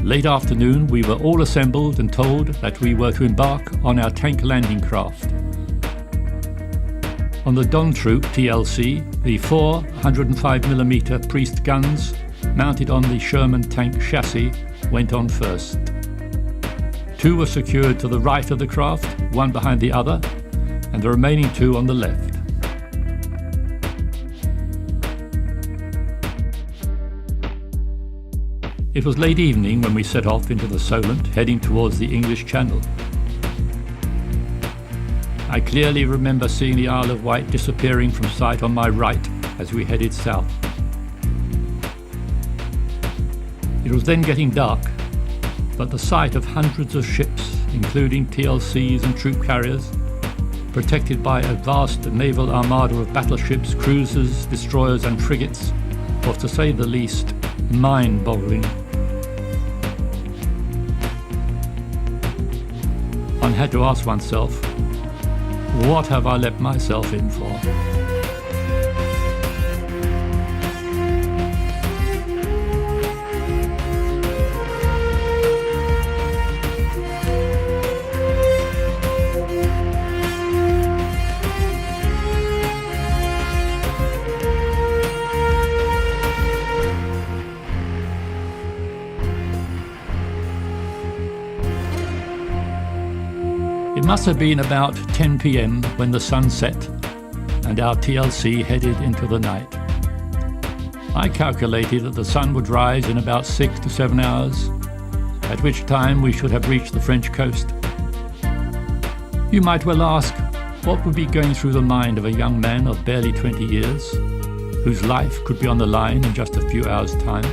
Late afternoon, we were all assembled and told that we were to embark on our tank landing craft. On the Don Troop TLC, the 4 105mm Priest guns mounted on the Sherman tank chassis went on first. 2 were secured to the right of the craft, one behind the other, and the remaining 2 on the left. It was late evening when we set off into the Solent, heading towards the English Channel. I clearly remember seeing the Isle of Wight disappearing from sight on my right as we headed south. It was then getting dark, but the sight of hundreds of ships, including TLCs and troop carriers, protected by a vast naval armada of battleships, cruisers, destroyers and frigates, was, to say the least, mind-boggling. One had to ask oneself, what have I let myself in for? It must have been about 10 p.m. when the sun set and our TLC headed into the night. I calculated that the sun would rise in about 6 to 7 hours, at which time we should have reached the French coast. You might well ask, what would be going through the mind of a young man of barely 20 years, whose life could be on the line in just a few hours' time?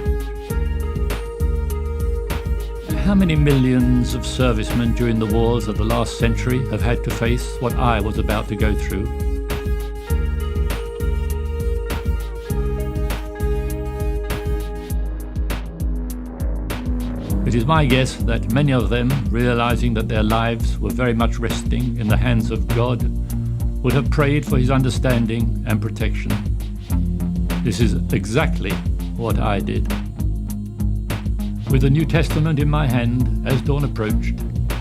How many millions of servicemen during the wars of the last century have had to face what I was about to go through? It is my guess that many of them, realizing that their lives were very much resting in the hands of God, would have prayed for his understanding and protection. This is exactly what I did. With the New Testament in my hand, as dawn approached,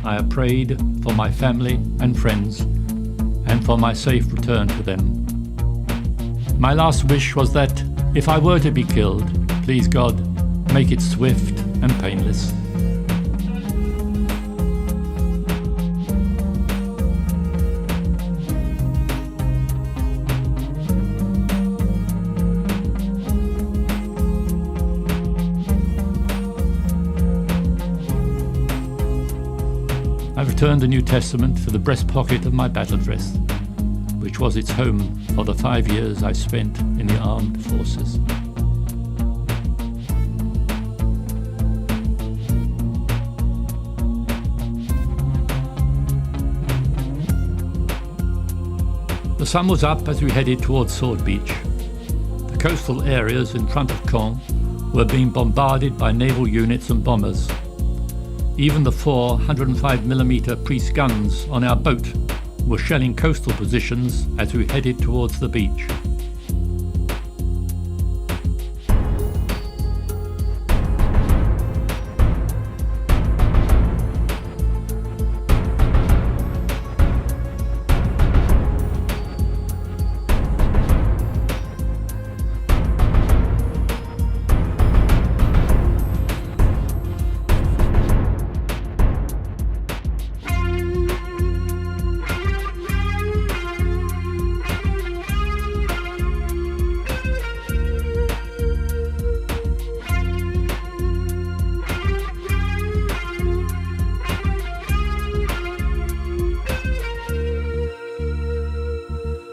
I prayed for my family and friends and for my safe return to them. My last wish was that, if I were to be killed, please God, make it swift and painless. I returned the New Testament to the breast pocket of my battle dress, which was its home for the 5 years I spent in the armed forces. The sun was up as we headed towards Sword Beach. The coastal areas in front of Caen were being bombarded by naval units and bombers. Even the 4 105mm Priest guns on our boat were shelling coastal positions as we headed towards the beach.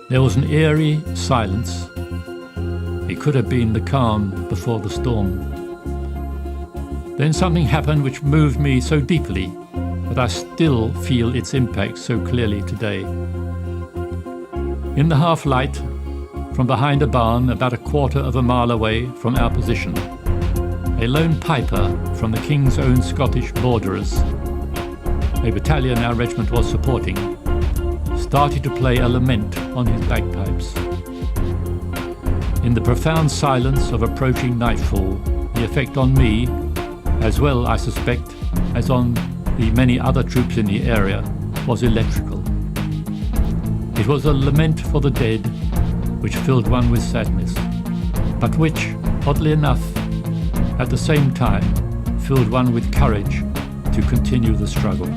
There was an eerie silence. It could have been the calm before the storm. Then something happened which moved me so deeply that I still feel its impact so clearly today. In the half-light, from behind a barn about a quarter of a mile away from our position, a lone piper from the King's Own Scottish Borderers, a battalion our regiment was supporting, started to play a lament on his bagpipes. In the profound silence of approaching nightfall, the effect on me as well, I suspect, as on the many other troops in the area, was electrical. It was a lament for the dead which filled one with sadness, but which, oddly enough, at the same time, filled one with courage to continue the struggle.